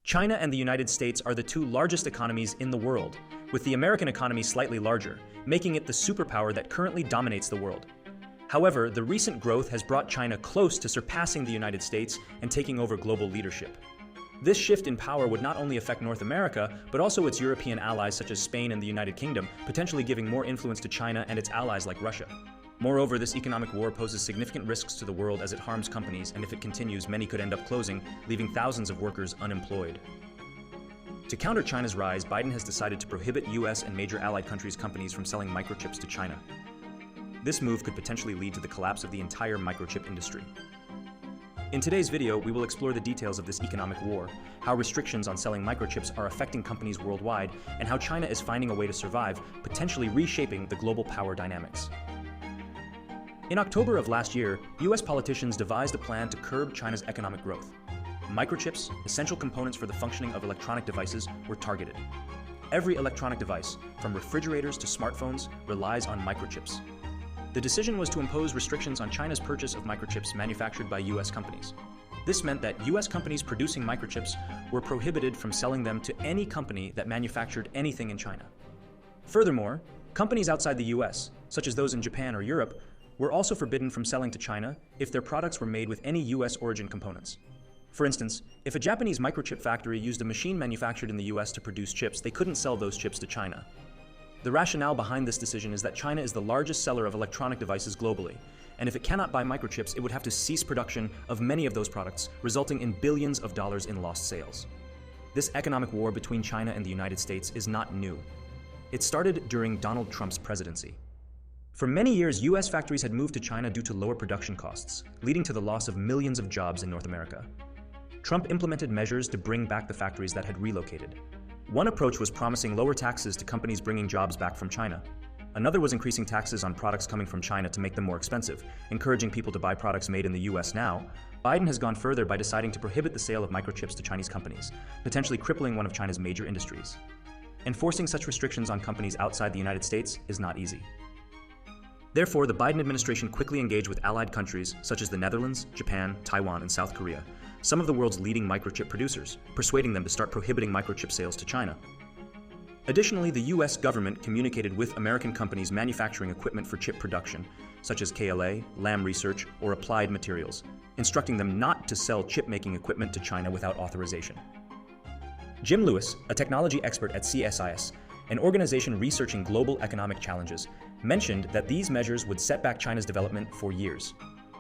China and the United States are the two largest economies in the world, with the American economy slightly larger, making it the superpower that currently dominates the world. However, the recent growth has brought China close to surpassing the United States and taking over global leadership. This shift in power would not only affect North America, but also its European allies such as Spain and the United Kingdom, potentially giving more influence to China and its allies like Russia. Moreover, this economic war poses significant risks to the world as it harms companies, and if it continues, many could end up closing, leaving thousands of workers unemployed. To counter China's rise, Biden has decided to prohibit US and major allied countries' companies from selling microchips to China. This move could potentially lead to the collapse of the entire microchip industry. In today's video, we will explore the details of this economic war, how restrictions on selling microchips are affecting companies worldwide, and how China is finding a way to survive, potentially reshaping the global power dynamics. In October of last year, US politicians devised a plan to curb China's economic growth. Microchips, essential components for the functioning of electronic devices, were targeted. Every electronic device, from refrigerators to smartphones, relies on microchips. The decision was to impose restrictions on China's purchase of microchips manufactured by US companies. This meant that US companies producing microchips were prohibited from selling them to any company that manufactured anything in China. Furthermore, companies outside the US, such as those in Japan or Europe, were also forbidden from selling to China if their products were made with any US origin components. For instance, if a Japanese microchip factory used a machine manufactured in the US to produce chips, they couldn't sell those chips to China. The rationale behind this decision is that China is the largest seller of electronic devices globally, and if it cannot buy microchips, it would have to cease production of many of those products, resulting in billions of dollars in lost sales. This economic war between China and the United States is not new. It started during Donald Trump's presidency. For many years, US factories had moved to China due to lower production costs, leading to the loss of millions of jobs in North America. Trump implemented measures to bring back the factories that had relocated. One approach was promising lower taxes to companies bringing jobs back from China. Another was increasing taxes on products coming from China to make them more expensive, encouraging people to buy products made in the US now. Biden has gone further by deciding to prohibit the sale of microchips to Chinese companies, potentially crippling one of China's major industries. Enforcing such restrictions on companies outside the United States is not easy. Therefore, the Biden administration quickly engaged with allied countries such as the Netherlands, Japan, Taiwan, and South Korea, some of the world's leading microchip producers, persuading them to start prohibiting microchip sales to China. Additionally, the US government communicated with American companies manufacturing equipment for chip production, such as KLA, Lam Research, or Applied Materials, instructing them not to sell chip-making equipment to China without authorization. Jim Lewis, a technology expert at CSIS, an organization researching global economic challenges, mentioned that these measures would set back China's development for years.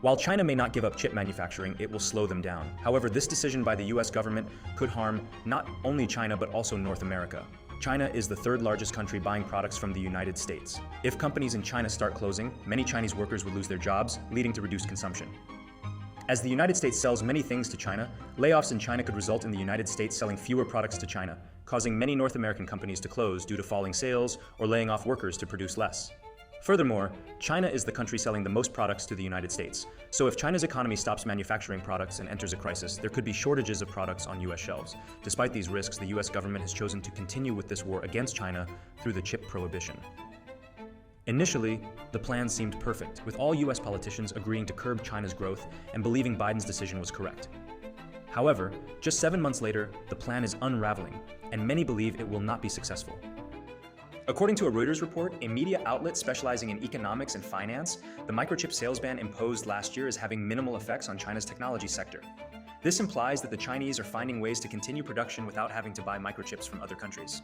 While China may not give up chip manufacturing, it will slow them down. However, this decision by the US government could harm not only China but also North America. China is the third largest country buying products from the United States. If companies in China start closing, many Chinese workers would lose their jobs, leading to reduced consumption. As the United States sells many things to China, layoffs in China could result in the United States selling fewer products to China, causing many North American companies to close due to falling sales or laying off workers to produce less. Furthermore, China is the country selling the most products to the United States. So if China's economy stops manufacturing products and enters a crisis, there could be shortages of products on US shelves. Despite these risks, the US government has chosen to continue with this war against China through the chip prohibition. Initially, the plan seemed perfect, with all US politicians agreeing to curb China's growth and believing Biden's decision was correct. However, just 7 months later, the plan is unraveling, and many believe it will not be successful. According to a Reuters report, a media outlet specializing in economics and finance, the microchip sales ban imposed last year is having minimal effects on China's technology sector. This implies that the Chinese are finding ways to continue production without having to buy microchips from other countries.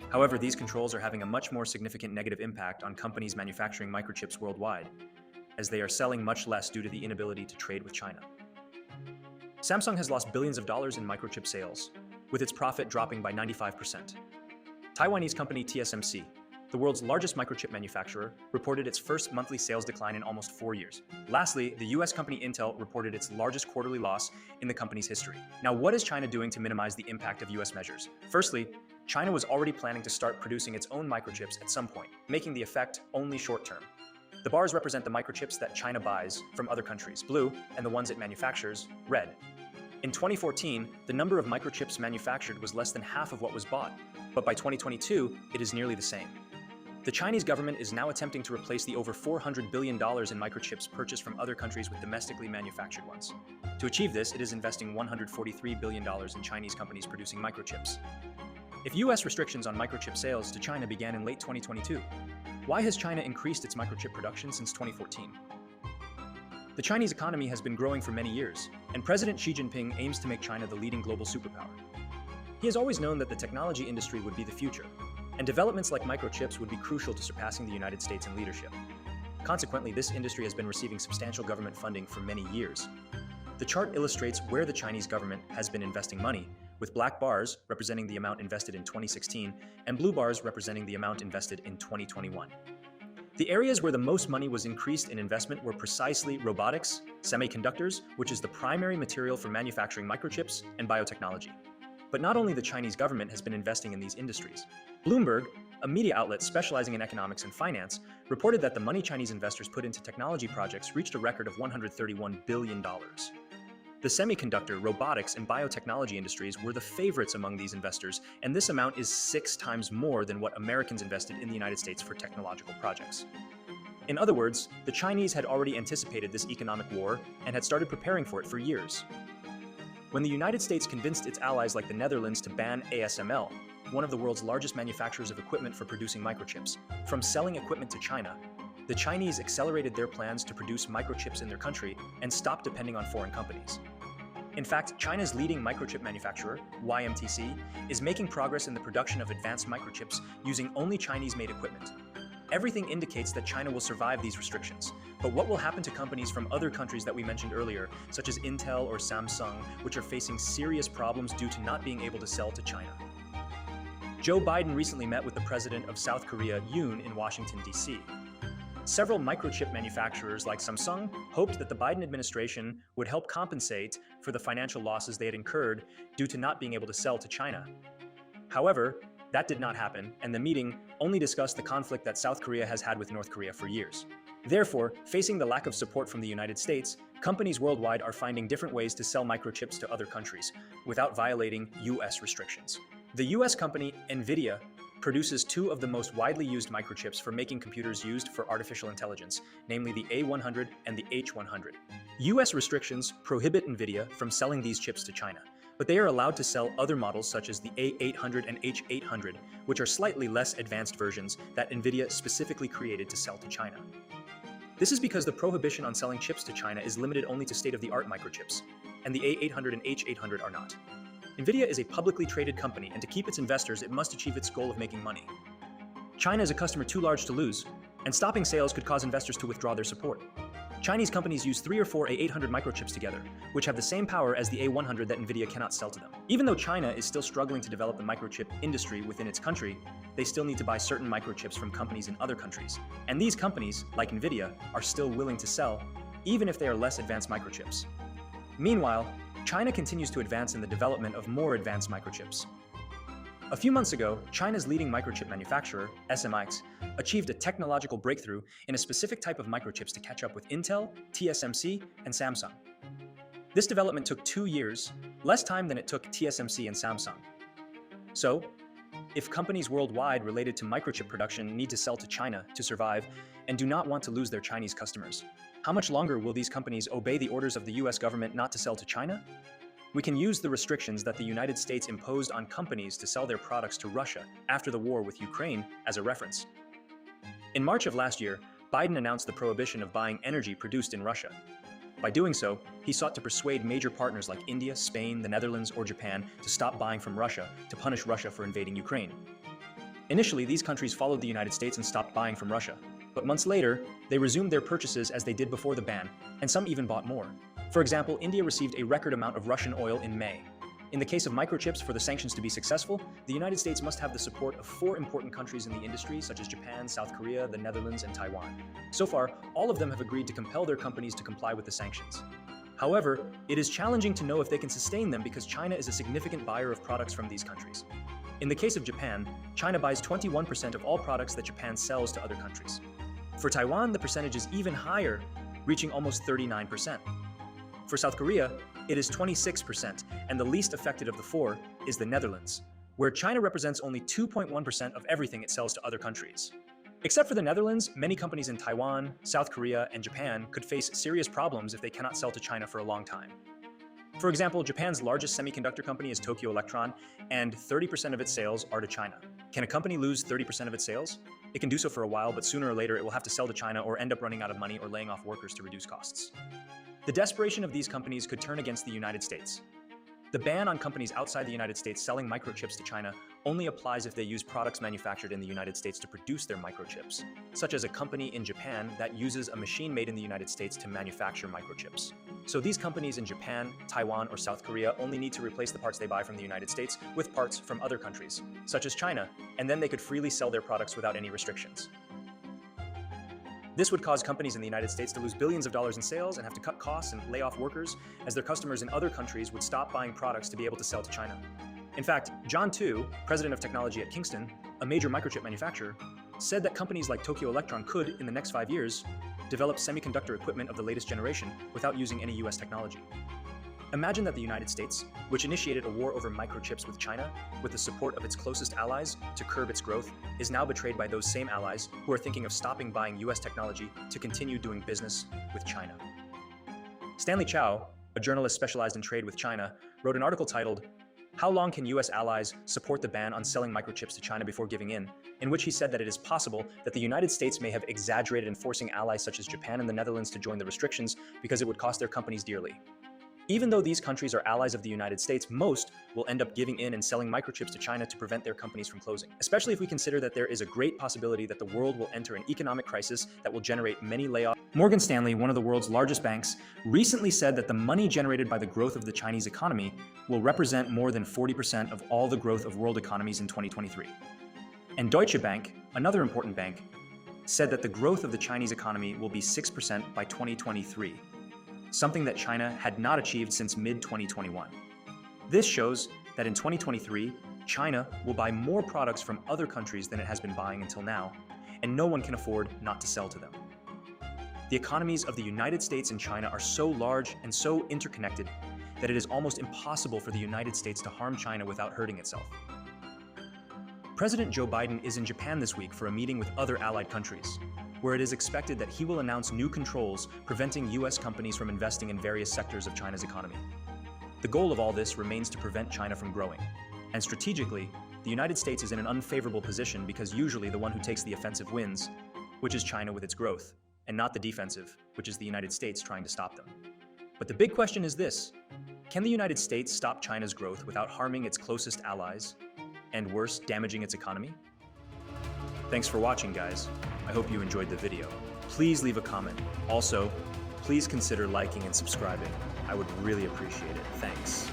However, these controls are having a much more significant negative impact on companies manufacturing microchips worldwide, as they are selling much less due to the inability to trade with China. Samsung has lost billions of dollars in microchip sales, with its profit dropping by 95%. Taiwanese company TSMC, the world's largest microchip manufacturer, reported its first monthly sales decline in almost 4 years. Lastly, the US company Intel reported its largest quarterly loss in the company's history. Now, what is China doing to minimize the impact of US measures? Firstly, China was already planning to start producing its own microchips at some point, making the effect only short-term. The bars represent the microchips that China buys from other countries, blue, and the ones it manufactures, red. In 2014, the number of microchips manufactured was less than half of what was bought, but by 2022, it is nearly the same. The Chinese government is now attempting to replace the over $400 billion in microchips purchased from other countries with domestically manufactured ones. To achieve this, it is investing $143 billion in Chinese companies producing microchips. If US restrictions on microchip sales to China began in late 2022, why has China increased its microchip production since 2014? The Chinese economy has been growing for many years, and President Xi Jinping aims to make China the leading global superpower. He has always known that the technology industry would be the future, and developments like microchips would be crucial to surpassing the United States in leadership. Consequently, this industry has been receiving substantial government funding for many years. The chart illustrates where the Chinese government has been investing money, with black bars representing the amount invested in 2016 and blue bars representing the amount invested in 2021. The areas where the most money was increased in investment were precisely robotics, semiconductors, which is the primary material for manufacturing microchips, and biotechnology. But not only the Chinese government has been investing in these industries. Bloomberg, a media outlet specializing in economics and finance, reported that the money Chinese investors put into technology projects reached a record of $131 billion. The semiconductor, robotics, and biotechnology industries were the favorites among these investors, and this amount is 6 times more than what Americans invested in the United States for technological projects. In other words, the Chinese had already anticipated this economic war and had started preparing for it for years. When the United States convinced its allies like the Netherlands to ban ASML, one of the world's largest manufacturers of equipment for producing microchips, from selling equipment to China, the Chinese accelerated their plans to produce microchips in their country and stop depending on foreign companies. In fact, China's leading microchip manufacturer, YMTC, is making progress in the production of advanced microchips using only Chinese-made equipment. Everything indicates that China will survive these restrictions. But what will happen to companies from other countries that we mentioned earlier, such as Intel or Samsung, which are facing serious problems due to not being able to sell to China? Joe Biden recently met with the president of South Korea, Yoon, in Washington, D.C. Several microchip manufacturers like Samsung hoped that the Biden administration would help compensate for the financial losses they had incurred due to not being able to sell to China. However, that did not happen, and the meeting only discussed the conflict that South Korea has had with North Korea for years. Therefore, facing the lack of support from the United States, companies worldwide are finding different ways to sell microchips to other countries without violating US restrictions. The US company NVIDIA produces 2 of the most widely used microchips for making computers used for artificial intelligence, namely the A100 and the H100. US restrictions prohibit NVIDIA from selling these chips to China, but they are allowed to sell other models such as the A800 and H800, which are slightly less advanced versions that NVIDIA specifically created to sell to China. This is because the prohibition on selling chips to China is limited only to state-of-the-art microchips, and the A800 and H800 are not. NVIDIA is a publicly traded company, and to keep its investors, it must achieve its goal of making money. China is a customer too large to lose, and stopping sales could cause investors to withdraw their support. Chinese companies use 3 or 4 A800 microchips together, which have the same power as the A100 that NVIDIA cannot sell to them. Even though China is still struggling to develop the microchip industry within its country, they still need to buy certain microchips from companies in other countries. And these companies, like NVIDIA, are still willing to sell, even if they are less advanced microchips. Meanwhile, China continues to advance in the development of more advanced microchips. A few months ago, China's leading microchip manufacturer, SMX, achieved a technological breakthrough in a specific type of microchips to catch up with Intel, TSMC, and Samsung. This development took 2 years, less time than it took TSMC and Samsung. So, if companies worldwide related to microchip production need to sell to China to survive and do not want to lose their Chinese customers, how much longer will these companies obey the orders of the US government not to sell to China? We can use the restrictions that the United States imposed on companies to sell their products to Russia after the war with Ukraine as a reference. In March of last year, Biden announced the prohibition of buying energy produced in Russia. By doing so, he sought to persuade major partners like India, Spain, the Netherlands, or Japan to stop buying from Russia to punish Russia for invading Ukraine. Initially, these countries followed the United States and stopped buying from Russia. But months later, they resumed their purchases as they did before the ban, and some even bought more. For example, India received a record amount of Russian oil in May. In the case of microchips, for the sanctions to be successful, the United States must have the support of 4 important countries in the industry, such as Japan, South Korea, the Netherlands, and Taiwan. So far, all of them have agreed to compel their companies to comply with the sanctions. However, it is challenging to know if they can sustain them because China is a significant buyer of products from these countries. In the case of Japan, China buys 21% of all products that Japan sells to other countries. For Taiwan, the percentage is even higher, reaching almost 39%. For South Korea, it is 26%, and the least affected of the 4 is the Netherlands, where China represents only 2.1% of everything it sells to other countries. Except for the Netherlands, many companies in Taiwan, South Korea, and Japan could face serious problems if they cannot sell to China for a long time. For example, Japan's largest semiconductor company is Tokyo Electron, and 30% of its sales are to China. Can a company lose 30% of its sales? It can do so for a while, but sooner or later it will have to sell to China or end up running out of money or laying off workers to reduce costs. The desperation of these companies could turn against the United States. The ban on companies outside the United States selling microchips to China only applies if they use products manufactured in the United States to produce their microchips, such as a company in Japan that uses a machine made in the United States to manufacture microchips. So these companies in Japan, Taiwan, or South Korea only need to replace the parts they buy from the United States with parts from other countries, such as China, and then they could freely sell their products without any restrictions. This would cause companies in the United States to lose billions of dollars in sales and have to cut costs and lay off workers, as their customers in other countries would stop buying products to be able to sell to China. In fact, John Tu, president of technology at Kingston, a major microchip manufacturer, said that companies like Tokyo Electron could, in the next 5 years, develop semiconductor equipment of the latest generation without using any US technology. Imagine that the United States, which initiated a war over microchips with China with the support of its closest allies to curb its growth, is now betrayed by those same allies who are thinking of stopping buying US technology to continue doing business with China. Stanley Chow, a journalist specialized in trade with China, wrote an article titled, "How Long Can US Allies Support the Ban on Selling Microchips to China Before Giving in which he said that it is possible that the United States may have exaggerated in forcing allies such as Japan and the Netherlands to join the restrictions because it would cost their companies dearly. Even though these countries are allies of the United States, most will end up giving in and selling microchips to China to prevent their companies from closing, especially if we consider that there is a great possibility that the world will enter an economic crisis that will generate many layoffs." Morgan Stanley, one of the world's largest banks, recently said that the money generated by the growth of the Chinese economy will represent more than 40% of all the growth of world economies in 2023. And Deutsche Bank, another important bank, said that the growth of the Chinese economy will be 6% by 2023. Something that China had not achieved since mid-2021. This shows that in 2023, China will buy more products from other countries than it has been buying until now, and no one can afford not to sell to them. The economies of the United States and China are so large and so interconnected that it is almost impossible for the United States to harm China without hurting itself. President Joe Biden is in Japan this week for a meeting with other allied countries, where it is expected that he will announce new controls preventing US companies from investing in various sectors of China's economy. The goal of all this remains to prevent China from growing. And strategically, the United States is in an unfavorable position because usually the one who takes the offensive wins, which is China with its growth, and not the defensive, which is the United States trying to stop them. But the big question is this: can the United States stop China's growth without harming its closest allies, and worse, damaging its economy? Thanks for watching, guys. I hope you enjoyed the video. Please leave a comment. Also, please consider liking and subscribing. I would really appreciate it. Thanks.